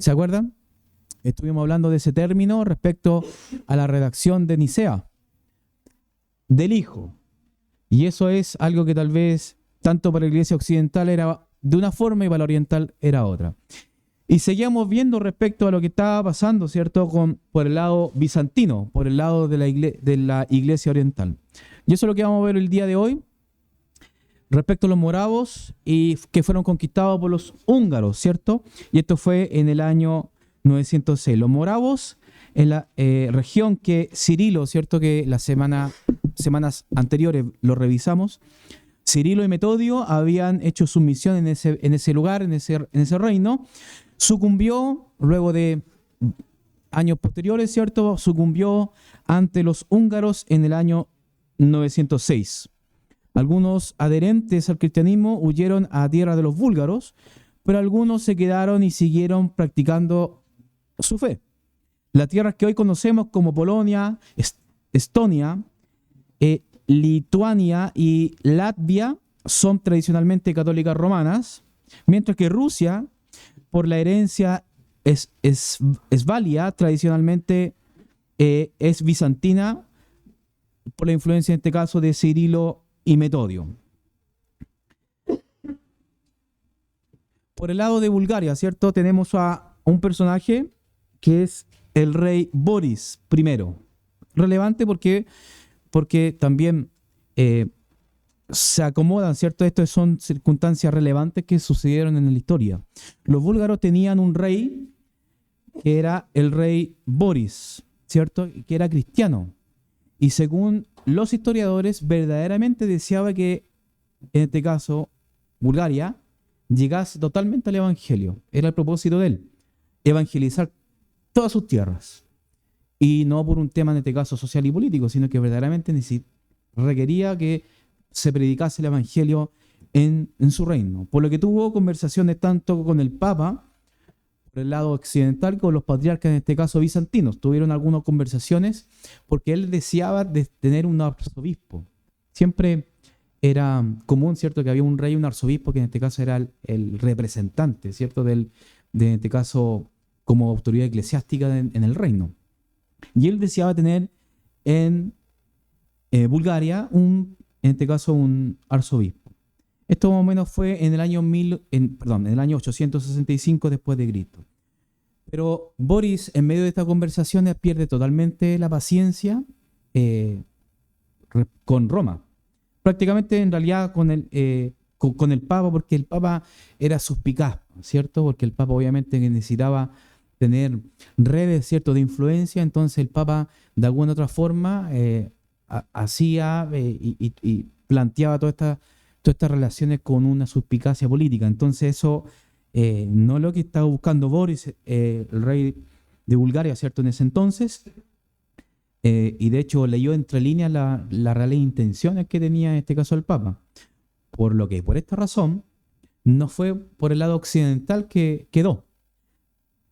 ¿Se acuerdan? Estuvimos hablando de ese término respecto a la redacción de Nicea, del Hijo. Y eso es algo que tal vez tanto para la iglesia occidental era de una forma y para la oriental era otra. Y seguíamos viendo respecto a lo que estaba pasando, ¿cierto? Por el lado bizantino, por el lado de la iglesia oriental. Y eso es lo que vamos a ver el día de hoy respecto a los moravos y que fueron conquistados por los húngaros, ¿cierto? Y esto fue en el año 906. Los moravos en la región que Cirilo, ¿cierto? Que las semanas anteriores lo revisamos. Cirilo y Metodio habían hecho su misión en ese lugar, en ese reino. Sucumbió luego de años posteriores, ¿cierto? Sucumbió ante los húngaros en el año 906. Algunos adherentes al cristianismo huyeron a tierra de los búlgaros, pero algunos se quedaron y siguieron practicando su fe. Las tierras que hoy conocemos como Polonia, Estonia, Lituania y Latvia son tradicionalmente católicas romanas, mientras que Rusia, por la herencia esvalia, tradicionalmente es bizantina, por la influencia en este caso de Cirilo y Metodio. Por el lado de Bulgaria, ¿cierto? Tenemos a un personaje que es el rey Boris I. Relevante porque también se acomodan, ¿cierto? Estas son circunstancias relevantes que sucedieron en la historia. Los búlgaros tenían un rey que era el rey Boris, ¿cierto? Que era cristiano. Y según los historiadores, verdaderamente deseaba que, en este caso, Bulgaria llegase totalmente al evangelio. Era el propósito de él, evangelizar todas sus tierras. Y no por un tema, en este caso, social y político, sino que verdaderamente requería que se predicase el evangelio en su reino. Por lo que tuvo conversaciones tanto con el Papa, por el lado occidental, con los patriarcas, en este caso bizantinos. Tuvieron algunas conversaciones porque él deseaba tener un arzobispo. Siempre era común, ¿cierto?, que había un rey y un arzobispo, que en este caso era el representante, ¿cierto?, de en este caso como autoridad eclesiástica en el reino. Y él deseaba tener en Bulgaria, en este caso, un arzobispo. Esto más o menos fue en el año 865 después de Cristo. Pero Boris, en medio de estas conversaciones, pierde totalmente la paciencia con Roma. Prácticamente, en realidad, con el Papa, porque el Papa era suspicaz, ¿cierto? Porque el Papa obviamente necesitaba tener redes, ¿cierto?, de influencia. Entonces el Papa, de alguna u otra forma, hacía y planteaba todas estas relaciones con una suspicacia política. Entonces eso no es lo que estaba buscando Boris, el rey de Bulgaria, ¿cierto?, en ese entonces. Y de hecho leyó entre líneas las reales intenciones que tenía en este caso el Papa. Por lo que, por esta razón, no fue por el lado occidental que quedó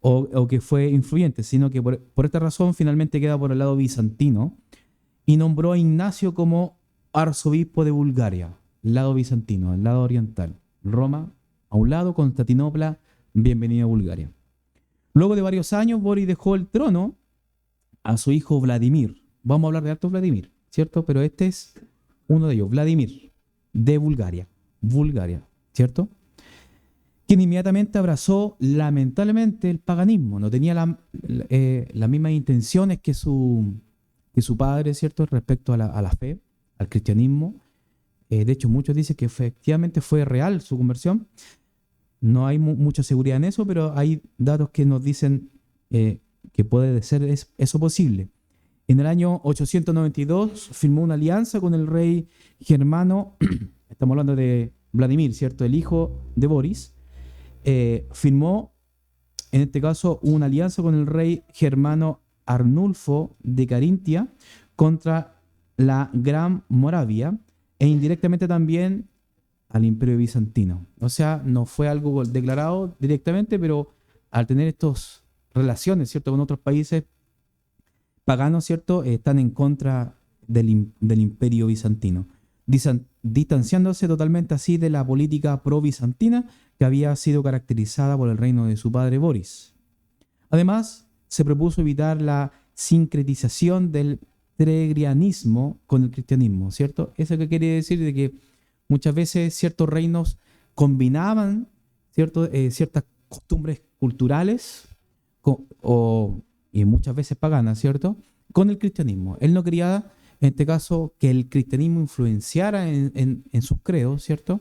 o que fue influyente, sino que por esta razón finalmente queda por el lado bizantino y nombró a Ignacio como arzobispo de Bulgaria, el lado bizantino, el lado oriental. Roma a un lado, Constantinopla, bienvenido a Bulgaria. Luego de varios años, Boris dejó el trono a su hijo Vladimir. Vamos a hablar de harto Vladimir, ¿cierto? Pero este es uno de ellos, Vladimir, de Bulgaria, ¿cierto? Quien inmediatamente abrazó, lamentablemente, el paganismo. No tenía las mismas intenciones que su padre, ¿cierto?, respecto a la fe, al cristianismo. De hecho, muchos dicen que efectivamente fue real su conversión. No hay mucha seguridad en eso, pero hay datos que nos dicen que puede ser eso posible. En el año 892 firmó una alianza con el rey germano, estamos hablando de Vladimir, ¿cierto?, el hijo de Boris. Firmó, en este caso, una alianza con el rey germano Arnulfo de Carintia contra la Gran Moravia e indirectamente también al Imperio Bizantino. O sea, no fue algo declarado directamente, pero al tener estas relaciones, ¿cierto?, con otros países paganos, ¿cierto?, están en contra del Imperio Bizantino, distanciándose totalmente así de la política pro-bizantina que había sido caracterizada por el reino de su padre Boris. Además, se propuso evitar la sincretización del tregrianismo con el cristianismo, ¿cierto? ¿Eso qué quiere decir? De que muchas veces ciertos reinos combinaban, ¿cierto? Ciertas costumbres culturales y muchas veces paganas, ¿cierto? Con el cristianismo. Él no quería, en este caso, que el cristianismo influenciara en sus credos, ¿cierto?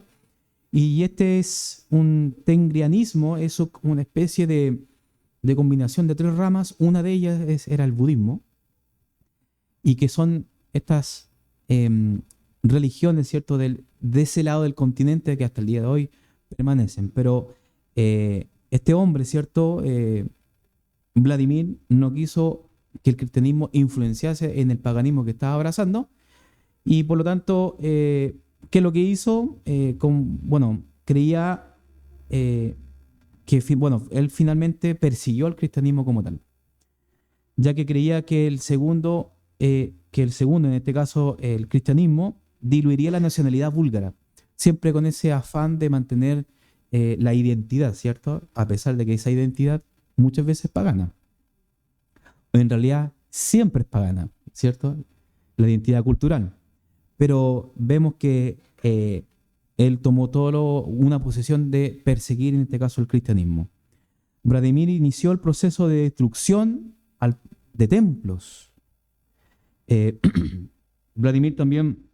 Y este es un tengrianismo, es una especie de combinación de tres ramas. Una de ellas era el budismo, y que son estas religiones, ¿cierto?, de ese lado del continente que hasta el día de hoy permanecen. Pero este hombre, ¿cierto?, Vladimir, no quiso que el cristianismo influenciase en el paganismo que estaba abrazando, y por lo tanto, ¿qué es lo que hizo? Bueno, creía bueno, él finalmente persiguió al cristianismo como tal, ya que creía que el segundo, en este caso el cristianismo, diluiría la nacionalidad búlgara, siempre con ese afán de mantener la identidad, ¿cierto? A pesar de que esa identidad muchas veces es pagana. En realidad siempre es pagana, ¿cierto? La identidad cultural. Pero vemos que él tomó una posición de perseguir, en este caso, el cristianismo. Vladimir inició el proceso de destrucción de templos. Vladimir también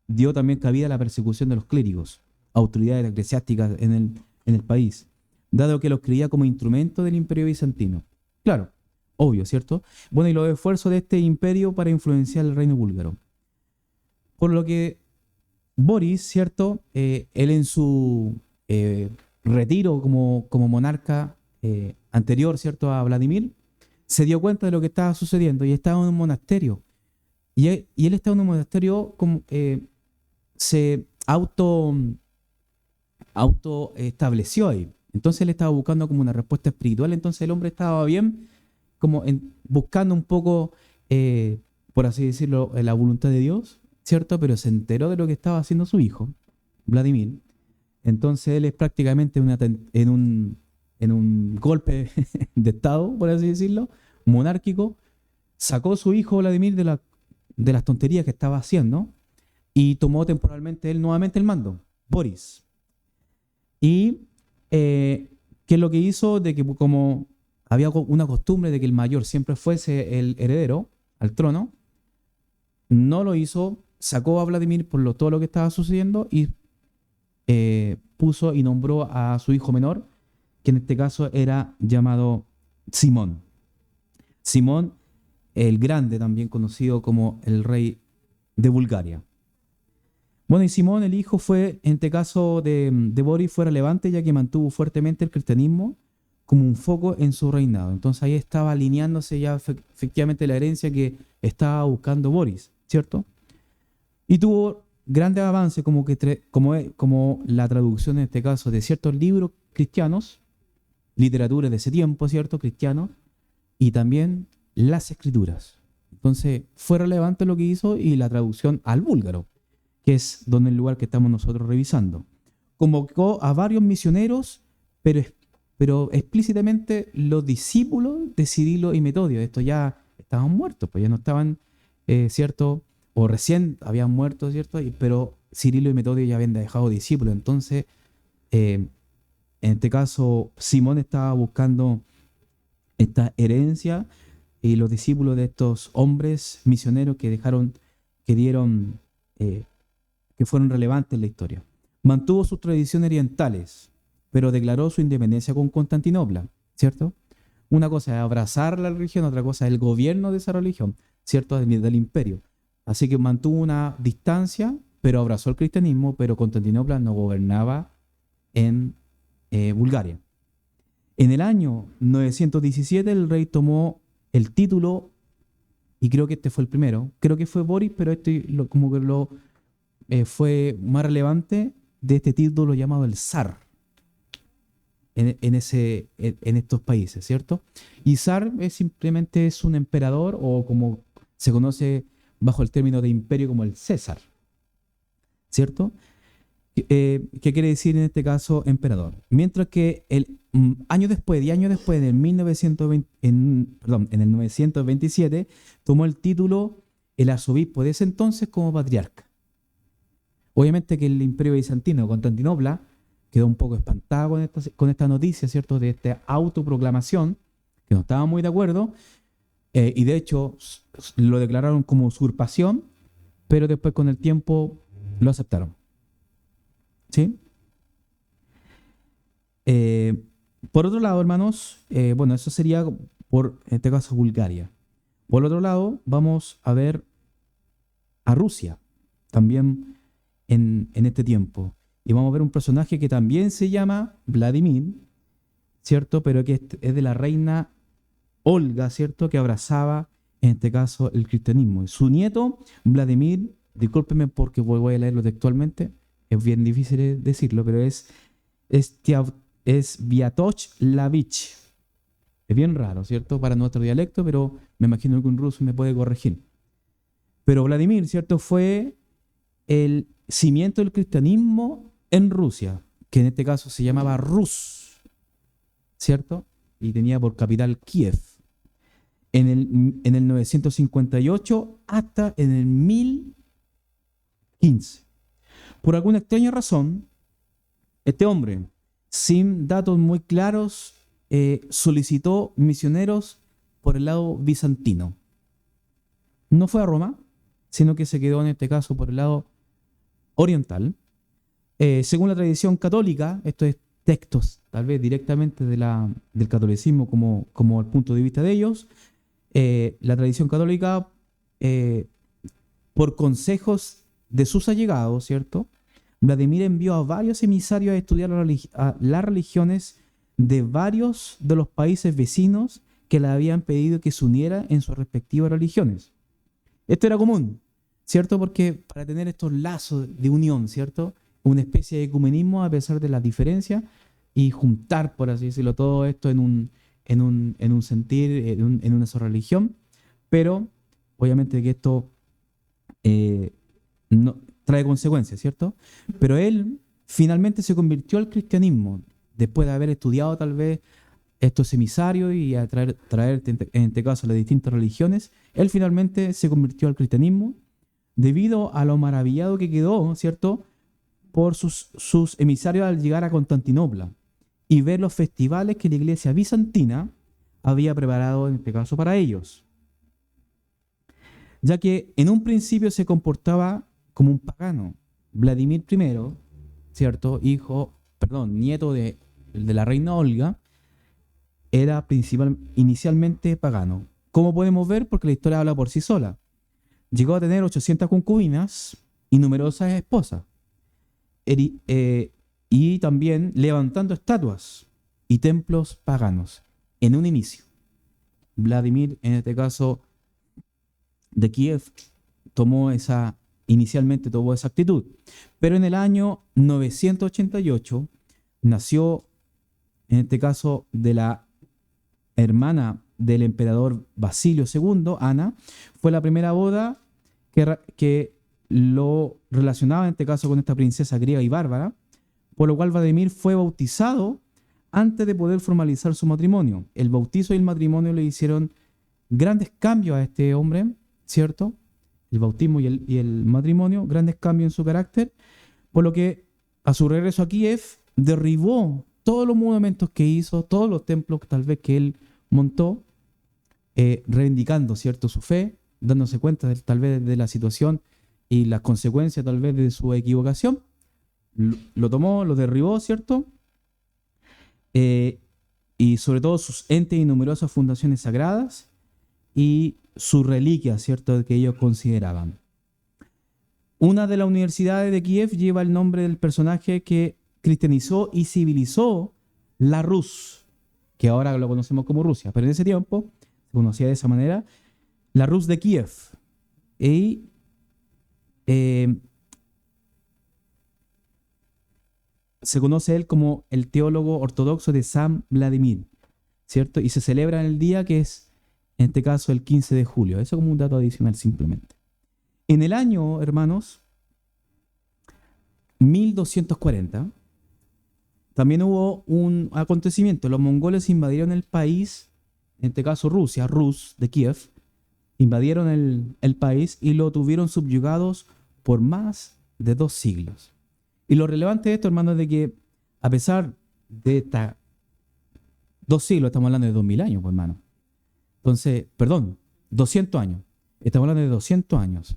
dio también cabida a la persecución de los clérigos, autoridades eclesiásticas en el país, dado que los creía como instrumento del imperio bizantino. Claro, obvio, ¿cierto? Bueno, y los esfuerzos de este imperio para influenciar el reino búlgaro. Por lo que Boris, ¿cierto? Él en su retiro como monarca anterior, ¿cierto?, a Vladimir, se dio cuenta de lo que estaba sucediendo y estaba en un monasterio. Y él estaba en un monasterio, se auto estableció ahí. Entonces él estaba buscando como una respuesta espiritual. Entonces el hombre estaba bien, como buscando un poco, por así decirlo, la voluntad de Dios, ¿cierto? Pero se enteró de lo que estaba haciendo su hijo, Vladimir. Entonces él es prácticamente en un golpe de estado, por así decirlo, monárquico, sacó a su hijo Vladimir de las tonterías que estaba haciendo y tomó temporalmente él nuevamente el mando, Boris. Y ¿qué es lo que hizo? De que como había una costumbre de que el mayor siempre fuese el heredero al trono, no lo hizo, sacó a Vladimir por todo lo que estaba sucediendo y puso y nombró a su hijo menor, que en este caso era llamado Simón. Simón el Grande, también conocido como el rey de Bulgaria. Bueno, y Simón, el hijo, fue, en este caso de Boris, fue relevante ya que mantuvo fuertemente el cristianismo como un foco en su reinado. Entonces ahí estaba alineándose ya efectivamente la herencia que estaba buscando Boris, ¿cierto? Y tuvo grandes avances como la traducción, en este caso, de ciertos libros cristianos, literatura de ese tiempo, ¿cierto?, cristianos, y también las escrituras. Entonces fue relevante lo que hizo y la traducción al búlgaro, que es donde el lugar que estamos nosotros revisando. Convocó a varios misioneros, pero explícitamente los discípulos de Cirilo y Metodio. Estos ya estaban muertos, pues ya no estaban, ¿cierto? O recién habían muerto, ¿cierto? Pero Cirilo y Metodio ya habían dejado discípulos. Entonces, en este caso, Simón estaba buscando esta herencia y los discípulos de estos hombres misioneros que fueron relevantes en la historia. Mantuvo sus tradiciones orientales, pero declaró su independencia con Constantinopla, ¿cierto? Una cosa es abrazar la religión, otra cosa es el gobierno de esa religión, ¿cierto?, del imperio. Así que mantuvo una distancia, pero abrazó el cristianismo, pero Constantinopla no gobernaba en Bulgaria. En el año 917 el rey tomó el título, y creo que este fue el primero, creo que fue Boris, pero como que fue más relevante de este título llamado el zar en estos países, ¿cierto? Y zar simplemente es un emperador, o como se conoce bajo el término de imperio como el César, ¿cierto? ¿Qué quiere decir en este caso emperador? Mientras que años después, 10 años después, en el 1920, en el 927, tomó el título el arzobispo de ese entonces como patriarca. Obviamente que el Imperio Bizantino, Constantinopla, quedó un poco espantado con esta noticia, ¿cierto? De esta autoproclamación, que no estaba muy de acuerdo, y de hecho lo declararon como usurpación, pero después con el tiempo lo aceptaron. ¿Sí? Por otro lado, hermanos, bueno, eso sería en este caso Bulgaria. Por otro lado, vamos a ver a Rusia, también en este tiempo. Y vamos a ver un personaje que también se llama Vladimir, ¿cierto? Pero que es de la reina Olga, ¿cierto? Que abrazaba, en este caso, el cristianismo. Su nieto, Vladimir, discúlpeme porque voy a leerlo textualmente, es bien difícil decirlo, pero es Sviatoslavich. Es bien raro, ¿cierto? Para nuestro dialecto, pero me imagino que un ruso me puede corregir. Pero Vladimir, ¿cierto? Fue el cimiento del cristianismo en Rusia, que en este caso se llamaba Rus, ¿cierto? Y tenía por capital Kiev. En el 958 hasta en el 1015. Por alguna extraña razón, este hombre, sin datos muy claros, solicitó misioneros por el lado bizantino. No fue a Roma, sino que se quedó en este caso por el lado oriental. Según la tradición católica, esto es textos tal vez directamente del catolicismo como el punto de vista de ellos, la tradición católica, por consejos de sus allegados, ¿cierto? Vladimir envió a varios emisarios a estudiar las religiones de varios de los países vecinos que le habían pedido que se uniera en sus respectivas religiones. Esto era común, ¿cierto? Porque para tener estos lazos de unión, ¿cierto? Una especie de ecumenismo a pesar de las diferencias y juntar, por así decirlo, todo esto en un sentir, en una sola religión. Pero obviamente que esto no trae consecuencias, ¿cierto? Pero él finalmente se convirtió al cristianismo después de haber estudiado tal vez estos emisarios y a traer en este caso las distintas religiones. Él finalmente se convirtió al cristianismo debido a lo maravillado que quedó, ¿cierto? Por sus emisarios al llegar a Constantinopla y ver los festivales que la iglesia bizantina había preparado en este caso para ellos. Ya que en un principio se comportaba como un pagano. Vladimir I, ¿cierto? Nieto de la reina Olga, era inicialmente pagano. ¿Cómo podemos ver? Porque la historia habla por sí sola. Llegó a tener 800 concubinas y numerosas esposas. Y también levantando estatuas y templos paganos en un inicio. Vladimir, en este caso de Kiev, inicialmente tomó esa actitud. Pero en el año 988 nació, en este caso, de la hermana del emperador Basilio II, Ana. Fue la primera boda que lo relacionaba, en este caso, con esta princesa griega y bárbara, por lo cual Vladimir fue bautizado antes de poder formalizar su matrimonio. El bautizo y el matrimonio le hicieron grandes cambios a este hombre, ¿cierto? El bautismo y el matrimonio, grandes cambios en su carácter, por lo que a su regreso a Kiev derribó todos los monumentos que hizo, todos los templos tal vez que él montó, reivindicando, ¿cierto?, su fe, dándose cuenta tal vez de la situación y las consecuencias tal vez de su equivocación. Lo tomó, lo derribó, ¿cierto? Y sobre todo sus entes y numerosas fundaciones sagradas y sus reliquias, ¿cierto?, que ellos consideraban. Una de las universidades de Kiev lleva el nombre del personaje que cristianizó y civilizó la Rus, que ahora lo conocemos como Rusia, pero en ese tiempo se conocía de esa manera, la Rus de Kiev. Y se conoce él como el teólogo ortodoxo de San Vladimir, ¿cierto? Y se celebra en el día que es, en este caso, el 15 de julio. Eso como un dato adicional simplemente. En el año, hermanos, 1240, también hubo un acontecimiento. Los mongoles invadieron el país, en este caso Rusia, Rus de Kiev, invadieron el país y lo tuvieron subyugados por más de 2 siglos. Y lo relevante de esto, hermano, es de que a pesar de esta 2 siglos, estamos hablando de 2000 años, pues, hermano. Entonces, perdón, 200 años. Estamos hablando de 200 años.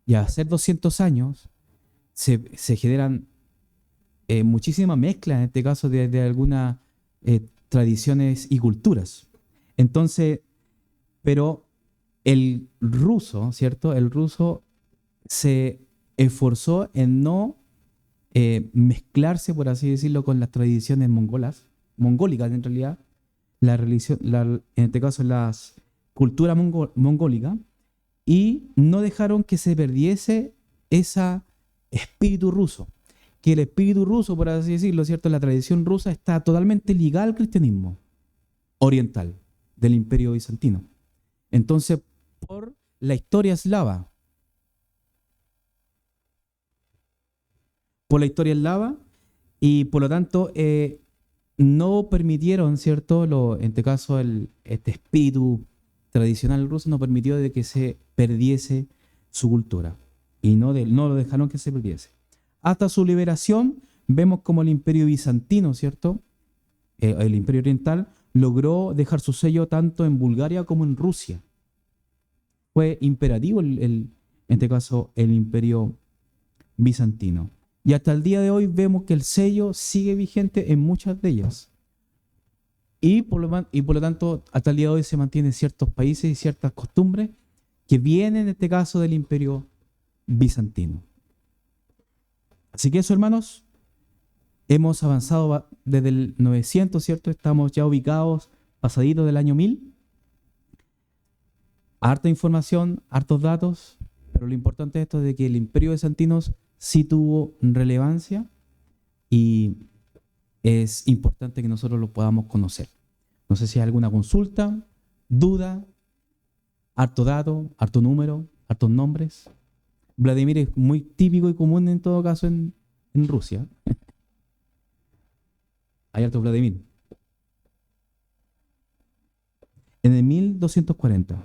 Y al ser 200 años, se generan muchísimas mezclas, en este caso, de algunas tradiciones y culturas. Entonces, pero el ruso, ¿cierto? El ruso se esforzó en no mezclarse, por así decirlo, con las tradiciones mongólicas en realidad, en este caso las culturas mongólicas, y no dejaron que se perdiese ese espíritu ruso. Que el espíritu ruso, por así decirlo, ¿cierto? La tradición rusa está totalmente ligada al cristianismo oriental del Imperio Bizantino. Entonces, por la historia eslava, y por lo tanto no permitieron, ¿cierto? En este caso, este espíritu tradicional ruso no permitió de que se perdiese su cultura y no lo dejaron que se perdiese. Hasta su liberación, vemos como el Imperio Bizantino, ¿cierto? El Imperio Oriental logró dejar su sello tanto en Bulgaria como en Rusia. Fue imperativo, en este caso, el Imperio Bizantino. Y hasta el día de hoy vemos que el sello sigue vigente en muchas de ellas. Y por lo tanto, hasta el día de hoy se mantienen ciertos países y ciertas costumbres que vienen, en este caso, del Imperio Bizantino. Así que eso, hermanos, hemos avanzado desde el 900, ¿cierto? Estamos ya ubicados pasaditos del año 1000. Harta información, hartos datos, pero lo importante es esto de que el Imperio Bizantino sí tuvo relevancia y es importante que nosotros lo podamos conocer. No sé si hay alguna consulta, duda, harto dato, harto número, hartos nombres. Vladimir es muy típico y común en todo caso en Rusia. Hay harto Vladimir. En el 1240.